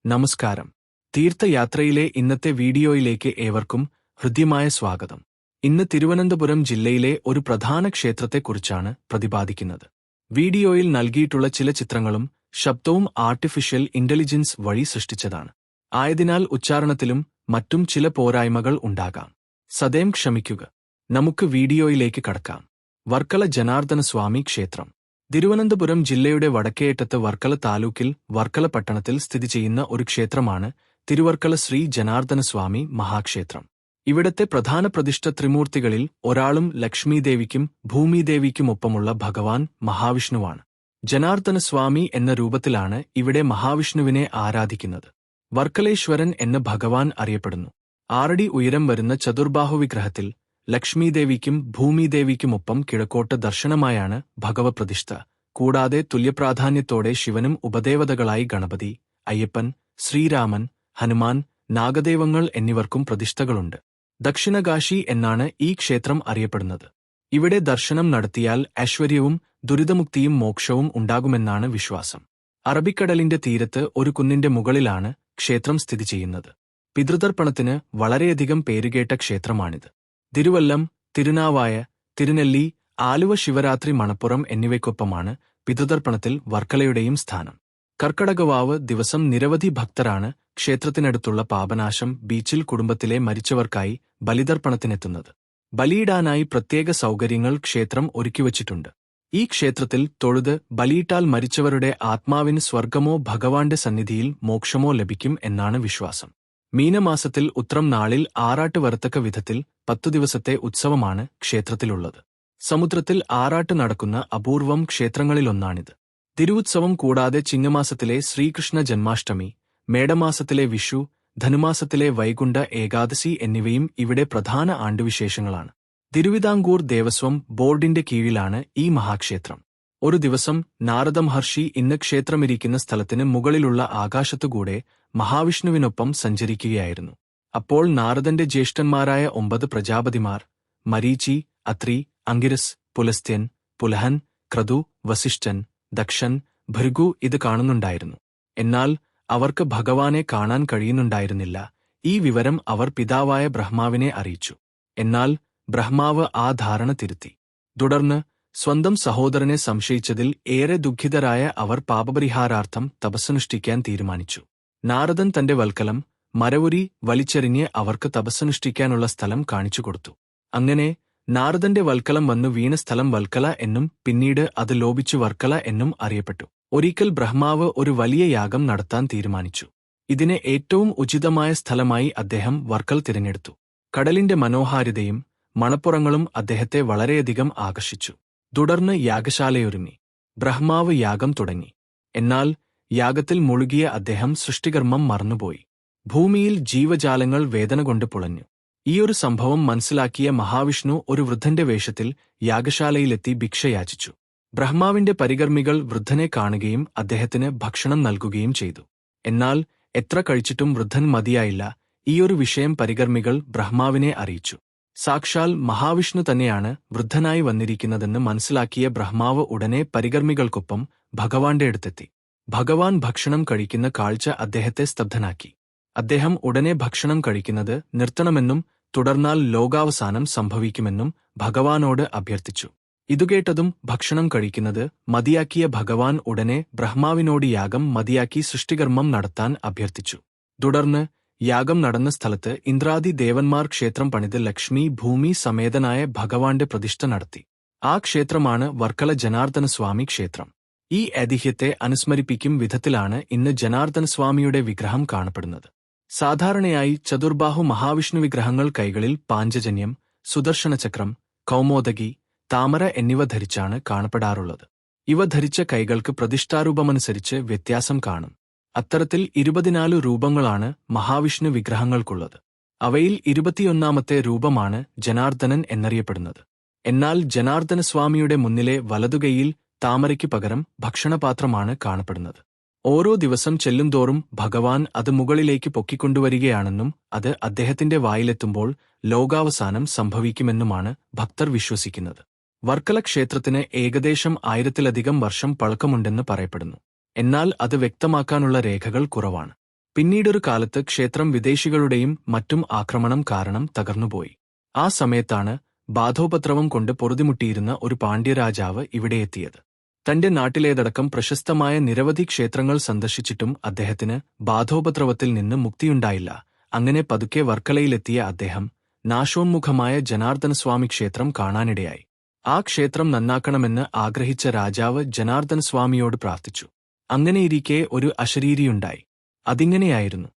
നമസ്കാരം. തീർത്ഥയാത്രയിലെ ഇന്നത്തെ വീഡിയോയിലേക്ക് ഏവർക്കും ഹൃദ്യമായ സ്വാഗതം. ഇന്ന് തിരുവനന്തപുരം ജില്ലയിലെ ഒരു പ്രധാന ക്ഷേത്രത്തെക്കുറിച്ചാണ് പ്രതിപാദിക്കുന്നത്. വീഡിയോയിൽ നൽകിയിട്ടുള്ള ചില ചിത്രങ്ങളും ശബ്ദവും ആർട്ടിഫിഷ്യൽ ഇന്റലിജൻസ് വഴി സൃഷ്ടിച്ചതാണ്. ആയതിനാൽ ഉച്ചാരണത്തിലും മറ്റും ചില പോരായ്മകൾ ഉണ്ടാകാം. സദയം ക്ഷമിക്കുക. നമുക്ക് വീഡിയോയിലേക്ക് കടക്കാം. വർക്കല ജനാർദ്ദനസ്വാമി ക്ഷേത്രം തിരുവനന്തപുരം ജില്ലയുടെ വടക്കേയറ്റത്ത് വർക്കല താലൂക്കിൽ വർക്കല പട്ടണത്തിൽ സ്ഥിതി ചെയ്യുന്ന ഒരു ക്ഷേത്രമാണ് തിരുവർക്കല ശ്രീ ജനാർദ്ദനസ്വാമി മഹാക്ഷേത്രം. ഇവിടത്തെ പ്രധാന പ്രതിഷ്ഠ ത്രിമൂർത്തികളിൽ ഒരാളും ലക്ഷ്മീദേവിക്കും ഭൂമിദേവിക്കുമൊപ്പമുള്ള ഭഗവാൻ മഹാവിഷ്ണുവാണ്. ജനാർദ്ദനസ്വാമി എന്ന രൂപത്തിലാണ് ഇവിടെ മഹാവിഷ്ണുവിനെ ആരാധിക്കുന്നത്. വർക്കലേശ്വരൻ എന്ന് ഭഗവാൻ അറിയപ്പെടുന്നു. 6 അടി ഉയരം വരുന്ന ചതുർബാഹുവിഗ്രഹത്തിൽ ലക്ഷ്മീദേവിക്കും ഭൂമിദേവിക്കുമൊപ്പം കിഴക്കോട്ട് ദർശനമായാണ് ഭഗവപ്രതിഷ്ഠ. കൂടാതെ തുല്യപ്രാധാന്യത്തോടെ ശിവനും ഉപദേവതകളായി ഗണപതി, അയ്യപ്പൻ, ശ്രീരാമൻ, ഹനുമാൻ, നാഗദേവങ്ങൾ എന്നിവർക്കും പ്രതിഷ്ഠകളുണ്ട്. ദക്ഷിണകാശി എന്നാണ് ഈ ക്ഷേത്രം അറിയപ്പെടുന്നത്. ഇവിടെ ദർശനം നടത്തിയാൽ ഐശ്വര്യവും ദുരിതമുക്തിയും മോക്ഷവും ഉണ്ടാകുമെന്നാണ് വിശ്വാസം. അറബിക്കടലിന്റെ തീരത്ത് ഒരു കുന്നിന്റെ മുകളിലാണ് ക്ഷേത്രം സ്ഥിതി ചെയ്യുന്നത്. പിതൃതർപ്പണത്തിന് വളരെയധികം പേരുകേട്ട ക്ഷേത്രമാണിത്. തിരുവല്ലം, തിരുനാവായ, തിരുനെല്ലി, ആലുവ, ശിവരാത്രി, മണപ്പുറം എന്നിവയ്ക്കൊപ്പമാണ് പിതൃതർപ്പണത്തിൽ വർക്കലയുടെയും സ്ഥാനം. കർക്കടകവാവ് ദിവസം നിരവധി ഭക്തരാണ് ക്ഷേത്രത്തിനടുത്തുള്ള പാപനാശം ബീച്ചിൽ കുടുംബത്തിലെ മരിച്ചവർക്കായി ബലിതർപ്പണത്തിനെത്തുന്നത്. ബലിയിടാനായി പ്രത്യേക സൗകര്യങ്ങൾ ക്ഷേത്രം ഒരുക്കിവച്ചിട്ടുണ്ട്. ഈ ക്ഷേത്രത്തിൽ തൊഴുത് ബലിയിട്ടാൽ മരിച്ചവരുടെ ആത്മാവിന് സ്വർഗമോ ഭഗവാന്റെ സന്നിധിയിൽ മോക്ഷമോ ലഭിക്കും എന്നാണ് വിശ്വാസം. മീനമാസത്തിൽ ഉത്രം നാളിൽ ആറാട്ട് വരത്തക്ക വിധത്തിൽ 10 ദിവസത്തെ ഉത്സവമാണ് ക്ഷേത്രത്തിലുള്ളത്. സമുദ്രത്തിൽ ആറാട്ട് നടക്കുന്ന അപൂർവം ക്ഷേത്രങ്ങളിലൊന്നാണിത്. തിരുവുത്സവം കൂടാതെ ചിങ്ങമാസത്തിലെ ശ്രീകൃഷ്ണ ജന്മാഷ്ടമി, മേടമാസത്തിലെ വിഷു, ധനുമാസത്തിലെ വൈകുണ്ഠ ഏകാദശി എന്നിവയും ഇവിടെ പ്രധാന ആണ്ടുവിശേഷങ്ങളാണ്. തിരുവിതാംകൂർ ദേവസ്വം ബോർഡിന്റെ കീഴിലാണ് ഈ മഹാക്ഷേത്രം. ഒരു ദിവസം നാരദ മഹർഷി ഇന്ന് ക്ഷേത്രമിരിക്കുന്ന സ്ഥലത്തിന് മുകളിലുള്ള ആകാശത്തുകൂടെ മഹാവിഷ്ണുവിനൊപ്പം സഞ്ചരിക്കുകയായിരുന്നു. അപ്പോൾ നാരദന്റെ ജ്യേഷ്ഠന്മാരായ 9 പ്രജാപതിമാർ മരീചി, അത്രി, അങ്കിരസ്, പുലസ്ത്യൻ, പുലഹൻ, ക്രതു, വസിഷ്ഠൻ, ദക്ഷൻ, ഭൃഗു ഇത് കാണുന്നുണ്ടായിരുന്നു. എന്നാൽ അവർക്ക് ഭഗവാനെ കാണാൻ കഴിയുന്നുണ്ടായിരുന്നില്ല. ഈ വിവരം അവർ പിതാവായ ബ്രഹ്മാവിനെ അറിയിച്ചു. എന്നാൽ ബ്രഹ്മാവ് ആ ധാരണ തിരുത്തി. തുടർന്ന് സ്വന്തം സഹോദരനെ സംശയിച്ചതിൽ ഏറെ ദുഃഖിതരായ അവർ പാപപരിഹാരാർത്ഥം തപസ്സനുഷ്ഠിക്കാൻ തീരുമാനിച്ചു. നാരദൻ തന്റെ വൽക്കലം മരവുരി വലിച്ചെറിഞ്ഞ് അവർക്ക് തപസ്സനുഷ്ഠിക്കാനുള്ള സ്ഥലം കാണിച്ചുകൊടുത്തു. അങ്ങനെ നാരദന്റെ വൽക്കലം വന്നു വീണ സ്ഥലം വൽക്കല എന്നും പിന്നീട് അത് ലോപിച്ചു വർക്കല എന്നും അറിയപ്പെട്ടു. ഒരിക്കൽ ബ്രഹ്മാവ് ഒരു വലിയ യാഗം നടത്താൻ തീരുമാനിച്ചു. ഇതിനെ ഏറ്റവും ഉചിതമായ സ്ഥലമായി അദ്ദേഹം വർക്കൽ തിരഞ്ഞെടുത്തു. കടലിന്റെ മനോഹാരിതയും മണപ്പുറങ്ങളും അദ്ദേഹത്തെ വളരെയധികം ആകർഷിച്ചു. തുടർന്ന് യാഗശാലയൊരുങ്ങി. ബ്രഹ്മാവ് യാഗം തുടങ്ങി. എന്നാൽ യാഗത്തിൽ മുഴുകിയ അദ്ദേഹം സൃഷ്ടികർമ്മം മറന്നുപോയി. ഭൂമിയിൽ ജീവജാലങ്ങൾ വേദന കൊണ്ട് പുളഞ്ഞു. ഈയൊരു സംഭവം മനസ്സിലാക്കിയ മഹാവിഷ്ണു ഒരു വൃദ്ധന്റെ വേഷത്തിൽ യാഗശാലയിലെത്തി ഭിക്ഷ യാചിച്ചു. ബ്രഹ്മാവിന്റെ പരികർമ്മികൾ വൃദ്ധനെ കാണുകയും അദ്ദേഹത്തിന് ഭക്ഷണം നൽകുകയും ചെയ്തു. എന്നാൽ എത്ര കഴിച്ചിട്ടും വൃദ്ധൻ മതിയായില്ല. ഈയൊരു വിഷയം പരികർമ്മികൾ ബ്രഹ്മാവിനെ അറിയിച്ചു. സാക്ഷാൽ മഹാവിഷ്ണു തന്നെയാണ് വൃദ്ധനായി വന്നിരിക്കുന്നതെന്ന് മനസ്സിലാക്കിയ ബ്രഹ്മാവ് ഉടനെ പരികർമ്മികൾക്കൊപ്പം ഭഗവാന്റെ അടുത്തെത്തി. ഭഗവാൻ ഭക്ഷണം കഴിക്കുന്ന കാഴ്ച അദ്ദേഹത്തെ സ്തബ്ധനാക്കി. അദ്ദേഹം ഉടനെ ഭക്ഷണം കഴിക്കുന്നത് നിർത്തണമെന്നും തുടർന്നാൽ ലോകാവസാനം സംഭവിക്കുമെന്നും ഭഗവാനോട് അഭ്യർത്ഥിച്ചു. ഇതുകേട്ടതും ഭക്ഷണം കഴിക്കുന്നത് മതിയാക്കിയ ഭഗവാൻ ഉടനെ ബ്രഹ്മാവിനോട് യാഗം മതിയാക്കി സൃഷ്ടികർമ്മം നടത്താൻ അഭ്യർത്ഥിച്ചു. തുടർന്ന് യാഗം നടന്ന സ്ഥലത്ത് ഇന്ദ്രാദി ദേവന്മാർ ക്ഷേത്രം പണിത് ലക്ഷ്മി ഭൂമി സമേതനായ ഭഗവാന്റെ പ്രതിഷ്ഠ നടത്തി. ആ ക്ഷേത്രമാണ് വർക്കല ജനാർദ്ദനസ്വാമി ക്ഷേത്രം. ഈ ഐതിഹ്യത്തെ അനുസ്മരിപ്പിക്കും വിധത്തിലാണ് ഇന്ന് ജനാർദ്ദനസ്വാമിയുടെ വിഗ്രഹം കാണപ്പെടുന്നത്. സാധാരണയായി ചതുർബാഹു മഹാവിഷ്ണു വിഗ്രഹങ്ങൾ കൈകളിൽ പാഞ്ചജന്യം, സുദർശനചക്രം, കൗമോദകി, താമര എന്നിവ ധരിച്ചാണ് കാണപ്പെടാറുള്ളത്. ഇവ ധരിച്ച കൈകൾക്ക് പ്രതിഷ്ഠാരൂപമനുസരിച്ച് വ്യത്യാസം കാണും. അത്തരത്തിൽ 24 രൂപങ്ങളാണ് മഹാവിഷ്ണു വിഗ്രഹങ്ങൾക്കുള്ളത്. അവയിൽ 21ാമത്തെ രൂപമാണ് ജനാർദ്ദനൻ എന്നറിയപ്പെടുന്നത്. എന്നാൽ ജനാർദ്ദനസ്വാമിയുടെ മുന്നിലെ വലതുകൈയിൽ താമരയ്ക്കു പകരം ഭക്ഷണപാത്രമാണ് കാണപ്പെടുന്നത്. ഓരോ ദിവസം ചെല്ലുംതോറും ഭഗവാൻ അത് മുകളിലേക്ക് പൊക്കിക്കൊണ്ടുവരികയാണെന്നും അത് അദ്ദേഹത്തിന്റെ വായിലെത്തുമ്പോൾ ലോകാവസാനം സംഭവിക്കുമെന്നുമാണ് ഭക്തർ വിശ്വസിക്കുന്നത്. വർക്കല ക്ഷേത്രത്തിന് ഏകദേശം 1000-ലധികം വർഷം പഴക്കമുണ്ടെന്ന് പറയപ്പെടുന്നു. എന്നാൽ അത് വ്യക്തമാക്കാനുള്ള രേഖകൾ കുറവാണ്. പിന്നീടൊരു കാലത്ത് ക്ഷേത്രം വിദേശികളുടെയും മറ്റും ആക്രമണം കാരണം തകർന്നുപോയി. ആ സമയത്താണ് ബാധോപദ്രവം കൊണ്ട് പൊറുതിമുട്ടിയിരുന്ന ഒരു പാണ്ഡ്യരാജാവ് ഇവിടെയെത്തിയത്. തന്റെ നാട്ടിലേതടക്കം പ്രശസ്തമായ നിരവധി ക്ഷേത്രങ്ങൾ സന്ദർശിച്ചിട്ടും അദ്ദേഹത്തിന് ബാധോപദ്രവത്തിൽ നിന്ന് മുക്തിയുണ്ടായില്ല. അങ്ങനെ പതുക്കെ വർക്കലയിലെത്തിയ അദ്ദേഹം നാശോന്മുഖമായ ജനാർദ്ദനസ്വാമി ക്ഷേത്രം കാണാനിടയായി. ആ ക്ഷേത്രം നന്നാക്കണമെന്ന് ആഗ്രഹിച്ച രാജാവ് ജനാർദ്ദനസ്വാമിയോട് പ്രാർത്ഥിച്ചു. അങ്ങനെയിരിക്കെ ഒരു അശരീരിയുണ്ടായി. അതിങ്ങനെയായിരുന്നു: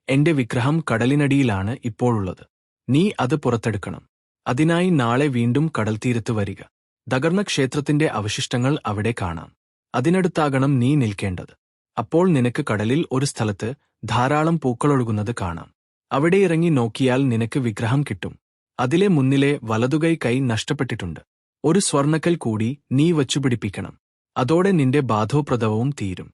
എന്റെ വിഗ്രഹം കടലിനടിയിലാണ് ഇപ്പോഴുള്ളത്. നീ അത് പുറത്തെടുക്കണം. അതിനായി നാളെ വീണ്ടും കടൽത്തീരത്ത് വരിക. തകർന്ന ക്ഷേത്രത്തിന്റെ അവശിഷ്ടങ്ങൾ അവിടെ കാണാം. അതിനടുത്താകണം നീ നിൽക്കേണ്ടത്. അപ്പോൾ നിനക്ക് കടലിൽ ഒരു സ്ഥലത്ത് ധാരാളം പൂക്കളൊഴുകുന്നത് കാണാം. അവിടെ ഇറങ്ങി നോക്കിയാൽ നിനക്ക് വിഗ്രഹം കിട്ടും. അതിലെ മുന്നിലെ വലതുകൈ കൈ നഷ്ടപ്പെട്ടിട്ടുണ്ട്. ഒരു സ്വർണ്ണക്കൽ കൂടി നീ വച്ചുപിടിപ്പിക്കണം. അതോടെ നിന്റെ ബാധോപ്രദവവും തീരും.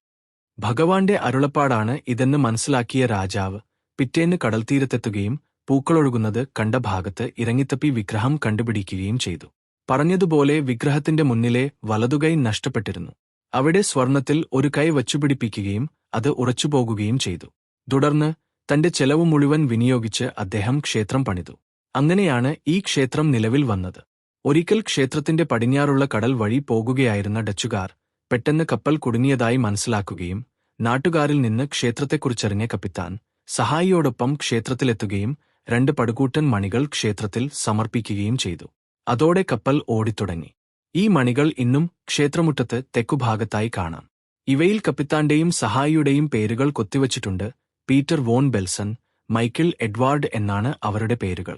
ഭഗവാന്റെ അരുളപ്പാടാണ് ഇതെന്ന് മനസ്സിലാക്കിയ രാജാവ് പിറ്റേന്ന് കടൽത്തീരത്തെത്തുകയും പൂക്കളൊഴുകുന്നത് കണ്ട ഭാഗത്ത് ഇറങ്ങിത്തപ്പി വിഗ്രഹം കണ്ടുപിടിക്കുകയും ചെയ്തു. പറഞ്ഞതുപോലെ വിഗ്രഹത്തിന്റെ മുന്നിലെ വലതുകൈ നഷ്ടപ്പെട്ടിരുന്നു. അവിടെ സ്വർണത്തിൽ ഒരു കൈ വച്ചുപിടിപ്പിക്കുകയും അത് ഉറച്ചുപോകുകയും ചെയ്തു. തുടർന്ന് തന്റെ ചെലവ് മുഴുവൻ വിനിയോഗിച്ച് അദ്ദേഹം ക്ഷേത്രം പണിതു. അങ്ങനെയാണ് ഈ ക്ഷേത്രം നിലവിൽ വന്നത്. ഒരിക്കൽ ക്ഷേത്രത്തിന്റെ പടിഞ്ഞാറുള്ള കടൽ വഴി പോകുകയായിരുന്ന ഡച്ചുകാർ പെട്ടെന്ന് കപ്പൽ കുടുങ്ങിയതായി മനസ്സിലാക്കുകയും നാട്ടുകാരിൽ നിന്ന് ക്ഷേത്രത്തെക്കുറിച്ചറിഞ്ഞ കപ്പിത്താൻ സഹായിയോടൊപ്പം ക്ഷേത്രത്തിലെത്തുകയും 2 പടുകൂറ്റൻ മണികൾ ക്ഷേത്രത്തിൽ സമർപ്പിക്കുകയും ചെയ്തു. അതോടെ കപ്പൽ ഓടിത്തുടങ്ങി. ഈ മണികൾ ഇന്നും ക്ഷേത്രമുറ്റത്ത് തെക്കുഭാഗത്തായി കാണാം. ഇവയിൽ കപ്പിത്താന്റെയും സഹായിയുടെയും പേരുകൾ കൊത്തിവച്ചിട്ടുണ്ട്. Peter von Belson, Michael Edward എന്നാണ് അവരുടെ പേരുകൾ.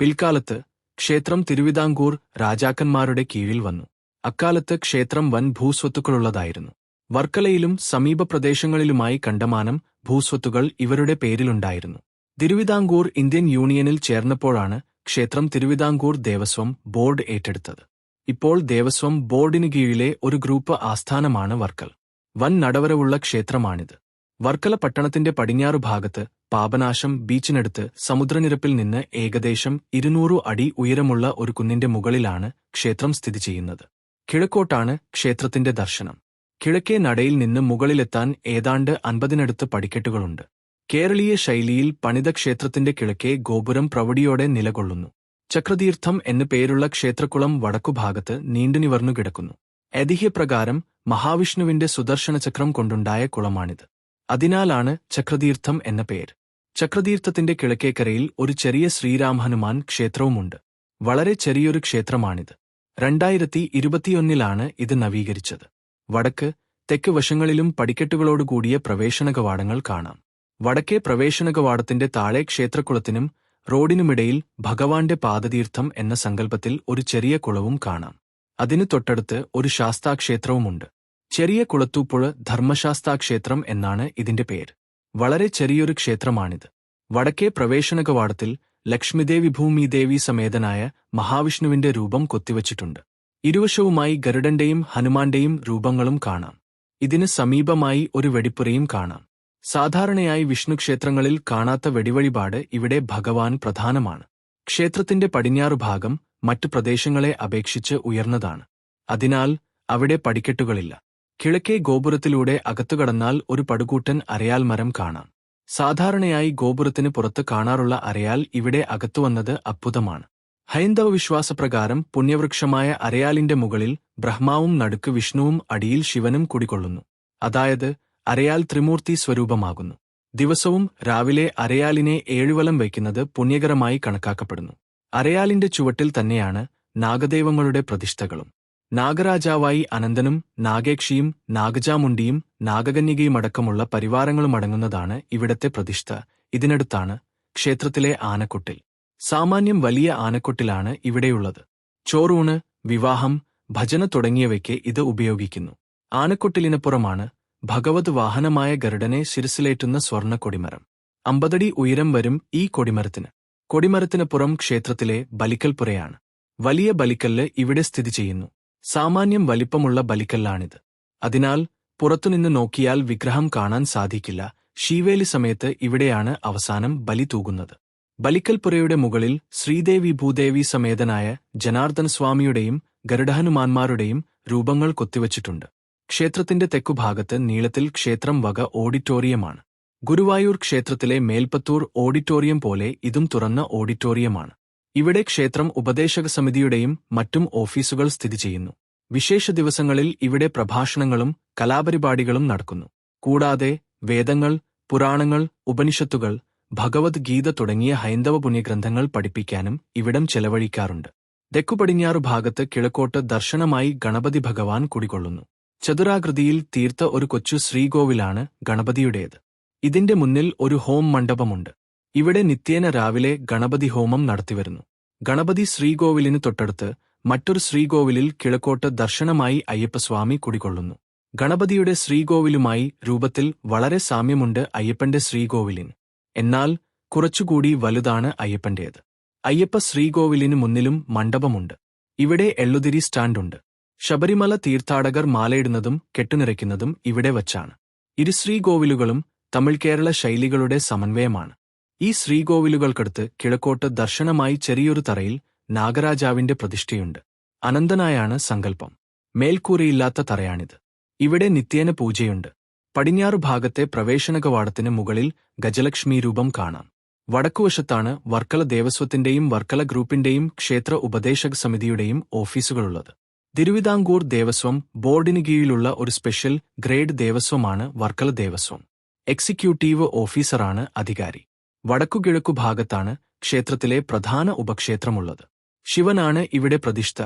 പിൽക്കാലത്ത് ക്ഷേത്രം തിരുവിതാംകൂർ രാജാക്കന്മാരുടെ കീഴിൽ വന്നു. അക്കാലത്ത് ക്ഷേത്രം വൻ ഭൂസ്വത്തുക്കളുള്ളതായിരുന്നു. വർക്കലയിലും സമീപ പ്രദേശങ്ങളിലുമായി കണ്ടമാനം ഭൂസ്വത്തുകൾ ഇവരുടെ പേരിലുണ്ടായിരുന്നു. തിരുവിതാംകൂർ ഇന്ത്യൻ യൂണിയനിൽ ചേർന്നപ്പോഴാണ് ക്ഷേത്രം തിരുവിതാംകൂർ ദേവസ്വം ബോർഡ് ഏറ്റെടുത്തത്. ഇപ്പോൾ ദേവസ്വം ബോർഡിനു കീഴിലെ ഒരു ഗ്രൂപ്പ് ആസ്ഥാനമാണ് വർക്കൽ. വൻ നടവരവുള്ള ക്ഷേത്രമാണിത്. വർക്കല പട്ടണത്തിന്റെ പടിഞ്ഞാറു ഭാഗത്ത് പാപനാശം ബീച്ചിനടുത്ത് സമുദ്രനിരപ്പിൽ നിന്ന് ഏകദേശം 200 അടി ഉയരമുള്ള ഒരു കുന്നിന്റെ മുകളിലാണ് ക്ഷേത്രം സ്ഥിതി ചെയ്യുന്നത്. കിഴക്കോട്ടാണ് ക്ഷേത്രത്തിന്റെ ദർശനം. കിഴക്കേ നടയിൽ നിന്ന് മുകളിലെത്താൻ ഏതാണ്ട് 50-നടുത്ത് പടിക്കെട്ടുകളുണ്ട്. കേരളീയ ശൈലിയിൽ പണിത ക്ഷേത്രത്തിന്റെ കിഴക്കേ ഗോപുരം പ്രൗഢിയോടെ നിലകൊള്ളുന്നു. ചക്രതീർത്ഥം എന്നു പേരുള്ള ക്ഷേത്രക്കുളം വടക്കുഭാഗത്ത് നീണ്ടുനിവർന്നു കിടക്കുന്നു. ഐതിഹ്യപ്രകാരം മഹാവിഷ്ണുവിന്റെ സുദർശനചക്രം കൊണ്ടുണ്ടായ കുളമാണിത്. അതിനാലാണ് ചക്രതീർത്ഥം എന്ന പേര്. ചക്രതീർത്ഥത്തിന്റെ കിഴക്കേക്കരയിൽ ഒരു ചെറിയ ശ്രീരാമഹനുമാൻ ക്ഷേത്രവുമുണ്ട്. വളരെ ചെറിയൊരു ക്ഷേത്രമാണിത്. 2021 ഇത് നവീകരിച്ചത്. വടക്ക്, തെക്ക് വശങ്ങളിലും പടിക്കെട്ടുകളോടുകൂടിയ പ്രവേശനകവാടങ്ങൾ കാണാം. വടക്കേ പ്രവേശനകവാടത്തിന്റെ താഴെ ക്ഷേത്രക്കുളത്തിനും റോഡിനുമിടയിൽ ഭഗവാന്റെ പാദതീർത്ഥം എന്ന സങ്കല്പത്തിൽ ഒരു ചെറിയ കുളവും കാണാം. അതിനു തൊട്ടടുത്ത് ഒരു ശാസ്താക്ഷേത്രവുമുണ്ട്. ചെറിയ കുളത്തൂപ്പുഴ ധർമ്മശാസ്താക്ഷേത്രം എന്നാണ് ഇതിന്റെ പേര്. വളരെ ചെറിയൊരു ക്ഷേത്രമാണിത്. വടക്കേ പ്രവേശനകവാടത്തിൽ ലക്ഷ്മിദേവി ഭൂമിദേവി സമേതനായ മഹാവിഷ്ണുവിന്റെ രൂപം കൊത്തിവച്ചിട്ടുണ്ട്. ഇരുവശവുമായി ഗരുഡന്റെയും ഹനുമാന്റെയും രൂപങ്ങളും കാണാം. ഇതിന് സമീപമായി ഒരു വെടിപ്പുരയും കാണാം. സാധാരണയായി വിഷ്ണുക്ഷേത്രങ്ങളിൽ കാണാത്ത വെടിവഴിപാട് ഇവിടെ ഭഗവാൻ പ്രധാനമാണ്. ക്ഷേത്രത്തിന്റെ പടിഞ്ഞാറുഭാഗം മറ്റു പ്രദേശങ്ങളെ അപേക്ഷിച്ച് ഉയർന്നതാണ്. അതിനാൽ അവിടെ പടിക്കെട്ടുകളില്ല. കിഴക്കേ ഗോപുരത്തിലൂടെ അകത്തുകടന്നാൽ ഒരു പടുകൂറ്റൻ അരയാൽ മരം കാണാം. സാധാരണയായി ഗോപുരത്തിന് പുറത്ത് കാണാറുള്ള അരയാൽ ഇവിടെ അകത്തുവന്നത് അത്ഭുതമാണ്. ഹൈന്ദവ വിശ്വാസപ്രകാരം പുണ്യവൃക്ഷമായ അരയാലിന്റെ മുകളിൽ ബ്രഹ്മാവും നടുക്ക് വിഷ്ണുവും അടിയിൽ ശിവനും കുടികൊള്ളുന്നു. അതായത് അരയാൽ ത്രിമൂർത്തി സ്വരൂപമാകുന്നു. ദിവസവും രാവിലെ അരയാലിനെ 7 വലം വയ്ക്കുന്നത് പുണ്യകരമായി കണക്കാക്കപ്പെടുന്നു. അരയാലിന്റെ ചുവട്ടിൽ തന്നെയാണ് നാഗദൈവങ്ങളുടെ പ്രതിഷ്ഠകളും. നാഗരാജാവായി അനന്തനും നാഗേക്ഷിയും നാഗചാമുണ്ടിയും നാഗകന്യകയുമടക്കമുള്ള പരിവാരങ്ങളുമടങ്ങുന്നതാണ് ഇവിടത്തെ പ്രതിഷ്ഠ. ഇതിനടുത്താണ് ക്ഷേത്രത്തിലെ ആനക്കൊട്ടിൽ. സാമാന്യം വലിയ ആനക്കൊട്ടിലാണ് ഇവിടെയുള്ളത്. ചോറൂണ്, വിവാഹം, ഭജന തുടങ്ങിയവയ്ക്ക് ഇത് ഉപയോഗിക്കുന്നു. ആനക്കൊട്ടിലിനപ്പുറമാണ് ഭഗവത് വാഹനമായ ഗരുഡനെ ശിരസിലേറ്റുന്ന സ്വർണ്ണ കൊടിമരം. 50 അടി ഉയരം വരും ഈ കൊടിമരത്തിന്. കൊടിമരത്തിനപ്പുറം ക്ഷേത്രത്തിലെ ബലിക്കൽപ്പുരയാണ്. വലിയ ബലിക്കല്ല് ഇവിടെ സ്ഥിതി ചെയ്യുന്നു. സാമാന്യം വലിപ്പമുള്ള ബലിക്കല്ലാണിത്. അതിനാൽ പുറത്തുനിന്ന് നോക്കിയാൽ വിഗ്രഹം കാണാൻ സാധിക്കില്ല. ശീവേലി സമയത്ത് ഇവിടെയാണ് അവസാനം ബലി തൂകുന്നത്. ബലിക്കൽപ്പുരയുടെ മുകളിൽ ശ്രീദേവി ഭൂദേവി സമേതനായ ജനാർദ്ദനസ്വാമിയുടെയും ഗരുഡഹനുമാന്മാരുടെയും രൂപങ്ങൾ കൊത്തിവച്ചിട്ടുണ്ട്. ക്ഷേത്രത്തിന്റെ തെക്കുഭാഗത്ത് നീളത്തിൽ ക്ഷേത്രം വക ഓഡിറ്റോറിയമാണ്. ഗുരുവായൂർ ക്ഷേത്രത്തിലെ മേൽപ്പത്തൂർ ഓഡിറ്റോറിയം പോലെ ഇതും തുറന്ന ഓഡിറ്റോറിയമാണ്. ഇവിടെ ക്ഷേത്രം ഉപദേശക സമിതിയുടെയും മറ്റും ഓഫീസുകൾ സ്ഥിതി ചെയ്യുന്നു. വിശേഷ ദിവസങ്ങളിൽ ഇവിടെ പ്രഭാഷണങ്ങളും കലാപരിപാടികളും നടക്കുന്നു. കൂടാതെ വേദങ്ങൾ, പുരാണങ്ങൾ, ഉപനിഷത്തുകൾ, ഭഗവത്ഗീത തുടങ്ങിയ ഹൈന്ദവ പുണ്യഗ്രന്ഥങ്ങൾ പഠിപ്പിക്കാനും ഇവിടം ചെലവഴിക്കാറുണ്ട്. തെക്കുപടിഞ്ഞാറു ഭാഗത്ത് കിഴക്കോട്ട് ദർശനമായി ഗണപതി ഭഗവാൻ കുടികൊള്ളുന്നു. ചതുരാകൃതിയിൽ തീർത്ത ഒരു കൊച്ചു ശ്രീകോവിലാണ് ഗണപതിയുടേത്. ഇതിന്റെ മുന്നിൽ ഒരു ഹോം മണ്ഡപമുണ്ട്. ഇവിടെ നിത്യേന രാവിലെ ഗണപതി ഹോമം നടത്തിവരുന്നു. ഗണപതി ശ്രീകോവിലിന് തൊട്ടടുത്ത് മറ്റൊരു ശ്രീകോവിലിൽ കിഴക്കോട്ട് ദർശനമായി അയ്യപ്പസ്വാമി കുടികൊള്ളുന്നു. ഗണപതിയുടെ ശ്രീകോവിലുമായി രൂപത്തിൽ വളരെ സാമ്യമുണ്ട് അയ്യപ്പന്റെ ശ്രീകോവിലിന്. എന്നാൽ കുറച്ചുകൂടി വലുതാണ് അയ്യപ്പന്റേത്. അയ്യപ്പ ശ്രീകോവിലിന് മുന്നിലും മണ്ഡപമുണ്ട്. ഇവിടെ എള്ളുതിരി സ്റ്റാൻഡുണ്ട്. ശബരിമല തീർത്ഥാടകർ മാലയിടുന്നതും കെട്ടുനിറയ്ക്കുന്നതും ഇവിടെ വച്ചാണ്. ഇരു ശ്രീകോവിലുകളും തമിഴ് കേരള ശൈലികളുടെ സമന്വയമാണ്. ഈ ശ്രീകോവിലുകൾക്കടുത്ത് കിഴക്കോട്ട് ദർശനമായി ചെറിയൊരു തറയിൽ നാഗരാജാവിന്റെ പ്രതിഷ്ഠയുണ്ട്. അനന്തനായാണ് സങ്കല്പം. മേൽക്കൂരയില്ലാത്ത തറയാണിത്. ഇവിടെ നിത്യേന പൂജയുണ്ട്. പടിഞ്ഞാറു ഭാഗത്തെ പ്രവേശനകവാടത്തിന് മുകളിൽ ഗജലക്ഷ്മി രൂപം കാണാം. വടക്കുവശത്താണ് വർക്കല ദേവസ്വത്തിന്റെയും വർക്കല ഗ്രൂപ്പിന്റെയും ക്ഷേത്ര ഉപദേശക സമിതിയുടെയും ഓഫീസുകളുള്ളത്. തിരുവിതാംകൂർ ദേവസ്വം ബോർഡിന് കീഴിലുള്ള ഒരു സ്പെഷ്യൽ ഗ്രേഡ് ദേവസ്വമാണ് വർക്കല ദേവസ്വം. എക്സിക്യൂട്ടീവ് ഓഫീസറാണ് അധികാരി. വടക്കുകിഴക്കു ഭാഗത്താണ് ക്ഷേത്രത്തിലെ പ്രധാന ഉപക്ഷേത്രമുള്ളത്. ശിവനാണ് ഇവിടെ പ്രതിഷ്ഠ.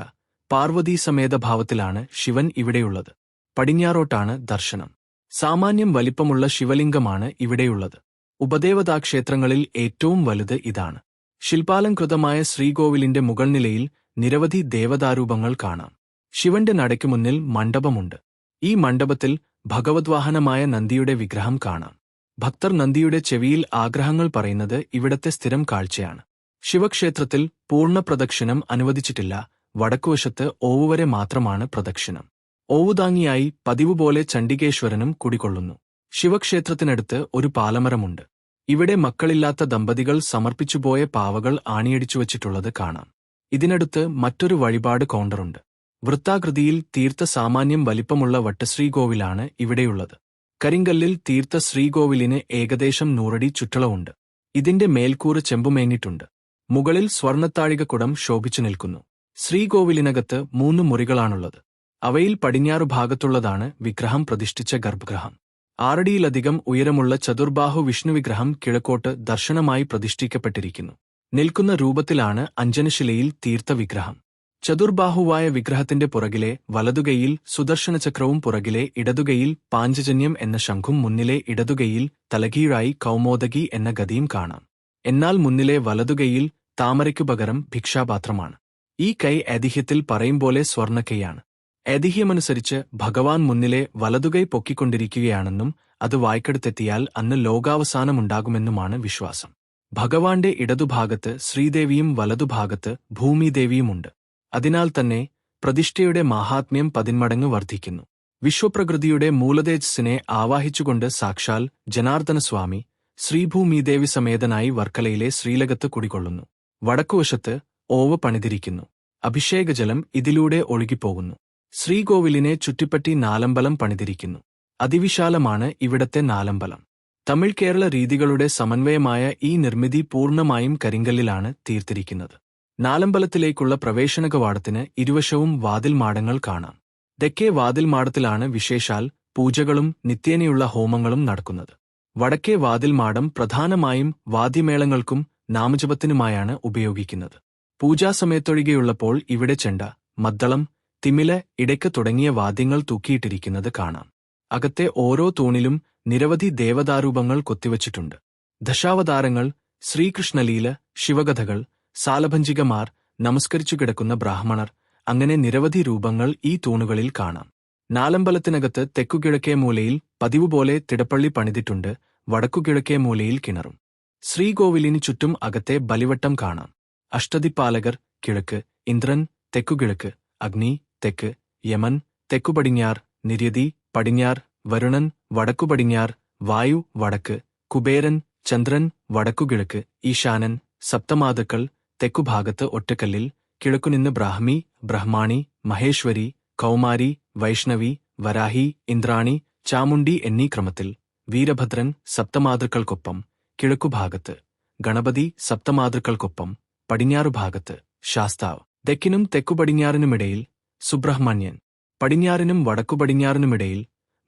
പാർവതീസമേത ഭാവത്തിലാണ് ശിവൻ ഇവിടെയുള്ളത്. പടിഞ്ഞാറോട്ടാണ് ദർശനം. സാമാന്യം വലിപ്പമുള്ള ശിവലിംഗമാണ് ഇവിടെയുള്ളത്. ഉപദേവതാക്ഷേത്രങ്ങളിൽ ഏറ്റവും വലുത് ഇതാണ്. ശില്പാലംകൃതമായ ശ്രീകോവിലിന്റെ മുകൾനിലയിൽ നിരവധി ദേവതാരൂപങ്ങൾ കാണാം. ശിവന്റെ നടയ്ക്കു മുന്നിൽ മണ്ഡപമുണ്ട്. ഈ മണ്ഡപത്തിൽ ഭഗവദ്വാഹനമായ നന്ദിയുടെ വിഗ്രഹം കാണാം. ഭക്തർ നന്ദിയുടെ ചെവിയിൽ ആഗ്രഹങ്ങൾ പറയുന്നത് ഇവിടത്തെ സ്ഥിരം കാഴ്ചയാണ്. ശിവക്ഷേത്രത്തിൽ പൂർണ്ണ പ്രദക്ഷിണം അനുവദിച്ചിട്ടില്ല. വടക്കുവശത്ത് ഓവുവരെ മാത്രമാണ് പ്രദക്ഷിണം. ഓവുതാങ്ങിയായി പതിവുപോലെ ചണ്ഡികേശ്വരനും കുടികൊള്ളുന്നു. ശിവക്ഷേത്രത്തിനടുത്ത് ഒരു പാലമരമുണ്ട്. ഇവിടെ മക്കളില്ലാത്ത ദമ്പതികൾ സമർപ്പിച്ചുപോയ പാവകൾ ആണിയടിച്ചുവച്ചിട്ടുള്ളത് കാണാം. ഇതിനടുത്ത് മറ്റൊരു വഴിപാട് കൗണ്ടറുണ്ട്. വൃത്താകൃതിയിൽ തീർത്ത സാമാന്യം വലിപ്പമുള്ള വട്ടശ്രീകോവിലാണ് ഇവിടെയുള്ളത്. കരിങ്കല്ലിൽ തീർത്ത ശ്രീകോവിലിന് ഏകദേശം 100 അടി ചുറ്റളവുണ്ട്. ഇതിന്റെ മേൽക്കൂറ് ചെമ്പുമേഞ്ഞിട്ടുണ്ട്. മുകളിൽ സ്വർണ്ണത്താഴികക്കുടം ശോഭിച്ചു നിൽക്കുന്നു. ശ്രീകോവിലിനകത്ത് 3 മുറികളാണുള്ളത്. അവയിൽ പടിഞ്ഞാറു ഭാഗത്തുള്ളതാണ് വിഗ്രഹം പ്രതിഷ്ഠിച്ച ഗർഭഗൃഹം. 6 അടിയിലധികം ഉയരമുള്ള ചതുർബാഹു വിഷ്ണുവിഗ്രഹം കിഴക്കോട്ട് ദർശനമായി പ്രതിഷ്ഠിക്കപ്പെട്ടിരിക്കുന്നു. നിൽക്കുന്ന രൂപത്തിലാണ് അഞ്ജനശിലയിൽ തീർത്ത വിഗ്രഹം. ചതുർബാഹുവായ വിഗ്രഹത്തിന്റെ പുറകിലെ വലതുകൈയിൽ സുദർശനചക്രവും പുറകിലെ ഇടതുകൈയിൽ പാഞ്ചജന്യം എന്ന ശംഖും മുന്നിലെ ഇടതുകൈയിൽ തലകീഴായി കൗമോദകി എന്ന ഗതിയും കാണാം. എന്നാൽ മുന്നിലെ വലതുകൈയിൽ താമരയ്ക്കു പകരം ഭിക്ഷാപാത്രമാണ്. ഈ കൈ ഐതിഹ്യത്തിൽ പറയുംപോലെ സ്വർണ്ണക്കൈയാണ്. ഐതിഹ്യമനുസരിച്ച് ഭഗവാൻ മുന്നിലെ വലതുകൈ പൊക്കിക്കൊണ്ടിരിക്കുകയാണെന്നും അത് വായ്ക്കടുത്തെത്തിയാൽ അന്ന് ലോകാവസാനമുണ്ടാകുമെന്നുമാണ് വിശ്വാസം. ഭഗവാന്റെ ഇടതുഭാഗത്ത് ശ്രീദേവിയും വലതുഭാഗത്ത് ഭൂമിദേവിയുമുണ്ട്. അതിനാൽ തന്നെ പ്രതിഷ്ഠയുടെ മാഹാത്മ്യം 10 മടങ്ങ് വർദ്ധിക്കുന്നു. വിശ്വപ്രകൃതിയുടെ മൂലതേജസ്സിനെ ആവാഹിച്ചുകൊണ്ട് സാക്ഷാൽ ജനാർദ്ദനസ്വാമി ശ്രീഭൂമിദേവി സമേതനായി വർക്കലയിലെ ശ്രീലകത്ത് കുടികൊള്ളുന്നു. വടക്കുവശത്ത് ഓവ് പണിതിരിക്കുന്നു. അഭിഷേകജലം ഇതിലൂടെ ഒഴുകിപ്പോകുന്നു. ശ്രീകോവിലിനെ ചുറ്റിപ്പറ്റി നാലമ്പലം പണിതിരിക്കുന്നു. അതിവിശാലമാണ് ഇവിടത്തെ നാലമ്പലം. തമിഴ് കേരള രീതികളുടെ സമന്വയമായ ഈ നിർമ്മിതി പൂർണ്ണമായും കരിങ്കല്ലിലാണ് തീർത്തിരിക്കുന്നത്. നാലമ്പലത്തിലേക്കുള്ള പ്രവേശനകവാടത്തിന് ഇരുവശവും വാതിൽമാടങ്ങൾ കാണാം. തെക്കേ വാതിൽമാടത്തിലാണ് വിശേഷാൽ പൂജകളും നിത്യേനയുള്ള ഹോമങ്ങളും നടക്കുന്നത്. വടക്കേ വാതിൽമാടം പ്രധാനമായും വാദ്യമേളങ്ങൾക്കും നാമജപത്തിനുമായാണ് ഉപയോഗിക്കുന്നത്. പൂജാസമയത്തൊഴികെയുള്ളപ്പോൾ ഇവിടെ ചെണ്ട, മദ്ദളം, തിമില, ഇടയ്ക്ക് തുടങ്ങിയ വാദ്യങ്ങൾ തൂക്കിയിട്ടിരിക്കുന്നത് കാണാം. അകത്തെ ഓരോ തൂണിലും നിരവധി ദേവതാരൂപങ്ങൾ കൊത്തിവച്ചിട്ടുണ്ട്. ദശാവതാരങ്ങൾ, ശ്രീകൃഷ്ണലീല, ശിവകഥകൾ, സാലഭഞ്ജികമാർ, നമസ്കരിച്ചു കിടക്കുന്ന ബ്രാഹ്മണർ, അങ്ങനെ നിരവധി രൂപങ്ങൾ ഈ തൂണുകളിൽ കാണാം. നാലമ്പലത്തിനകത്ത് തെക്കുകിഴക്കേ മൂലയിൽ പതിവുപോലെ തിടപ്പള്ളി പണിതിട്ടുണ്ട്. വടക്കുകിഴക്കേ മൂലയിൽ കിണറും. ശ്രീകോവിലിനു ചുറ്റും അകത്തെ ബലിവട്ടം കാണാം. അഷ്ടദിപ്പാലകർ കിഴക്ക്, ഇന്ദ്രൻ തെക്കുകിഴക്ക്, അഗ്നി തെക്ക്, യമൻ തെക്കുപടിഞ്ഞാർ, നിര്യതി പടിഞ്ഞാർ, വരുണൻ വടക്കുപടിഞ്ഞാർ, വായു വടക്ക്, കുബേരൻ ചന്ദ്രൻ വടക്കുകിഴക്ക്, ഈശാനൻ സപ്തമാതുക്കൾ തെക്കുഭാഗത്ത് ഒറ്റക്കല്ലിൽ, കിഴക്കുനിന്ന് ബ്രാഹ്മി, ബ്രഹ്മാണി, മഹേശ്വരി, കൗമാരി, വൈഷ്ണവി, വരാഹി, ഇന്ദ്രാണി, ചാമുണ്ഡി എന്നീ ക്രമത്തിൽ. വീരഭദ്രൻ സപ്തമാതൃക്കൾക്കൊപ്പം കിഴക്കുഭാഗത്ത്, ഗണപതി സപ്തമാതൃക്കൾക്കൊപ്പം പടിഞ്ഞാറുഭാഗത്ത്, ശാസ്താവ് തെക്കിനും തെക്കുപടിഞ്ഞാറിനുമിടയിൽ, സുബ്രഹ്മണ്യൻ പടിഞ്ഞാറിനും വടക്കുപടിഞ്ഞാറിനുമിടയിൽ,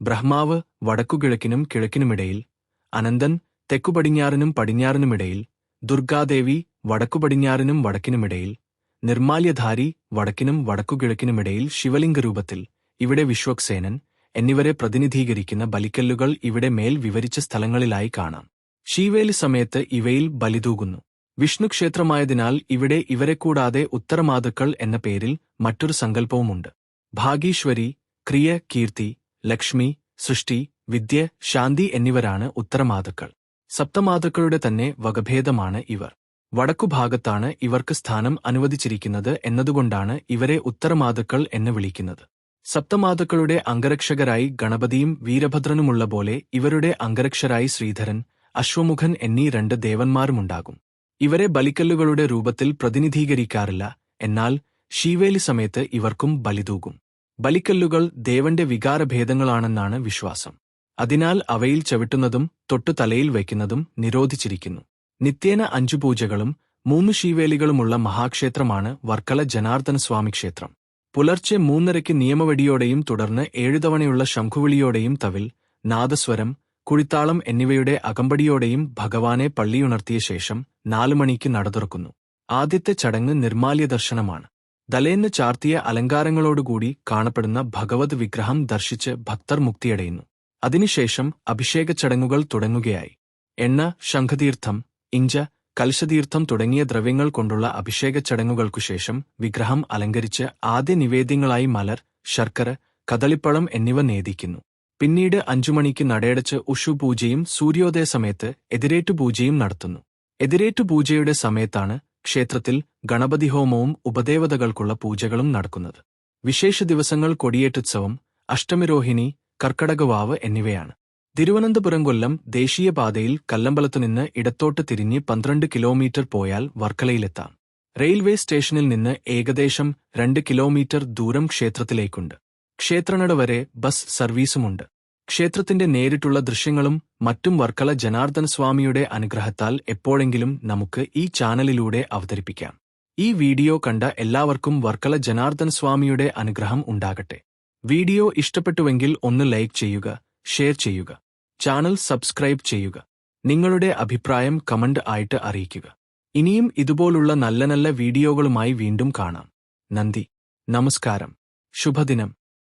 ബ്രഹ്മാവ് വടക്കുകിഴക്കിനും കിഴക്കിനുമിടയിൽ, അനന്തൻ തെക്കുപടിഞ്ഞാറിനും പടിഞ്ഞാറിനുമിടയിൽ, ദുർഗാദേവി വടക്കുപടിഞ്ഞാറിനും വടക്കിനുമിടയിൽ, നിർമാല്യധാരി വടക്കിനും വടക്കുകിഴക്കിനുമിടയിൽ ശിവലിംഗരൂപത്തിൽ, ഇവിടെ വിശ്വക്സേനൻ എന്നിവരെ പ്രതിനിധീകരിക്കുന്ന ബലിക്കല്ലുകൾ ഇവിടെ മേൽ വിവരിച്ച സ്ഥലങ്ങളിലായി കാണാം. ശീവേലി സമയത്ത് ഇവയിൽ ബലിതൂകുന്നു. വിഷ്ണുക്ഷേത്രമായതിനാൽ ഇവിടെ ഇവരെ കൂടാതെ ഉത്തരമാതൃക്കൾ എന്ന പേരിൽ മറ്റൊരു സങ്കല്പവുമുണ്ട്. ഭാഗീശ്വരി, ക്രിയ, കീർത്തി, ലക്ഷ്മി, സൃഷ്ടി, വിദ്യ, ശാന്തി എന്നിവരാണ് ഉത്തരമാതൃക്കൾ. സപ്തമാതൃക്കളുടെ തന്നെ വകഭേദമാണ് ഇവർ. വടക്കുഭാഗത്താണ് ഇവർക്ക് സ്ഥാനം അനുവദിച്ചിരിക്കുന്നത് എന്നതുകൊണ്ടാണ് ഇവരെ ഉത്തരമാതൃക്കൾ എന്ന് വിളിക്കുന്നത്. സപ്തമാതൃക്കളുടെ അംഗരക്ഷകരായി ഗണപതിയും വീരഭദ്രനുമുള്ള പോലെ ഇവരുടെ അംഗരക്ഷരായി ശ്രീധരൻ, അശ്വമുഖൻ എന്നീ 2 ദേവന്മാരുമുണ്ടാകും. ഇവരെ ബലിക്കല്ലുകളുടെ രൂപത്തിൽ പ്രതിനിധീകരിക്കാറില്ല, എന്നാൽ ശീവേലി സമയത്ത് ഇവർക്കും ബലിതൂകും. ബലിക്കല്ലുകൾ ദേവന്റെ വികാരഭേദങ്ങളാണെന്നാണ് വിശ്വാസം. അതിനാൽ അവയിൽ ചവിട്ടുന്നതും തൊട്ടു തലയിൽ വയ്ക്കുന്നതും നിരോധിച്ചിരിക്കുന്നു. നിത്യേന 5 പൂജകളും 3 ശീവേലികളുമുള്ള മഹാക്ഷേത്രമാണ് വർക്കല ജനാർദ്ദനസ്വാമി ക്ഷേത്രം. പുലർച്ചെ 3:30-ക്ക് നിയമവെടിയോടെയും തുടർന്ന് 7 തവണയുള്ള ശംഖുവിളിയോടെയും തവിൽ, നാദസ്വരം, കുഴിത്താളം എന്നിവയുടെ അകമ്പടിയോടെയും ഭഗവാനെ പള്ളിയുണർത്തിയ ശേഷം 4 മണിക്ക് നട തുറക്കുന്നു. ആദ്യത്തെ ചടങ്ങ് നിർമാല്യദർശനമാണ്. തലേന്ന് ചാർത്തിയ അലങ്കാരങ്ങളോടുകൂടി കാണപ്പെടുന്ന ഭഗവത് വിഗ്രഹം ദർശിച്ച് ഭക്തർ മുക്തിയടയുന്നു. അതിനുശേഷം അഭിഷേക ചടങ്ങുകൾ തുടങ്ങുകയായി. എണ്ണ, ശംഖതീർത്ഥം, ഇഞ്ച, കലശതീർത്ഥം തുടങ്ങിയ ദ്രവ്യങ്ങൾ കൊണ്ടുള്ള അഭിഷേക ചടങ്ങുകൾക്കുശേഷം വിഗ്രഹം അലങ്കരിച്ച് ആദ്യ നിവേദ്യങ്ങളായി മലർ, ശർക്കര, കദളിപ്പഴം എന്നിവ നേദിക്കുന്നു. പിന്നീട് 5 മണിക്ക് നടയടച്ച് ഉഷുപൂജയും സൂര്യോദയ സമയത്ത് എതിരേറ്റുപൂജയും നടത്തുന്നു. എതിരേറ്റുപൂജയുടെ സമയത്താണ് ക്ഷേത്രത്തിൽ ഗണപതിഹോമവും ഉപദേവതകൾക്കുള്ള പൂജകളും നടക്കുന്നത്. വിശേഷ ദിവസങ്ങൾ കൊടിയേറ്റുത്സവം, അഷ്ടമിരോഹിണി, കർക്കടകവാവ് എന്നിവയാണ്. തിരുവനന്തപുരം കൊല്ലം ദേശീയപാതയിൽ കല്ലമ്പലത്തുനിന്ന് ഇടത്തോട്ട് തിരിഞ്ഞ് 12 കിലോമീറ്റർ പോയാൽ വർക്കലയിലെത്താം. റെയിൽവേ സ്റ്റേഷനിൽ നിന്ന് ഏകദേശം 2 കിലോമീറ്റർ ദൂരം ക്ഷേത്രത്തിലേക്കുണ്ട്. ക്ഷേത്രനട വരെ ബസ് സർവീസുമുണ്ട്. ക്ഷേത്രത്തിന്റെ നേരിട്ടുള്ള ദൃശ്യങ്ങളും മറ്റും വർക്കല ജനാർദ്ദനസ്വാമിയുടെ അനുഗ്രഹത്താൽ എപ്പോഴെങ്കിലും നമുക്ക് ഈ ചാനലിലൂടെ അവതരിപ്പിക്കാം. ഈ വീഡിയോ കണ്ട എല്ലാവർക്കും വർക്കല ജനാർദ്ദനസ്വാമിയുടെ അനുഗ്രഹം ഉണ്ടാകട്ടെ. വീഡിയോ ഇഷ്ടപ്പെട്ടുവെങ്കിൽ ഒന്ന് ലൈക്ക് ചെയ്യുക, ഷെയർ ചെയ്യുക, ചാനൽ സബ്സ്ക്രൈബ് ചെയ്യുക. നിങ്ങളുടെ അഭിപ്രായം കമന്റ് ആയിട്ട് അറിയിക്കുക. ഇനിയും ഇതുപോലുള്ള നല്ല നല്ല വീഡിയോകളുമായി വീണ്ടും കാണാം. നന്ദി, നമസ്കാരം, ശുഭദിനം.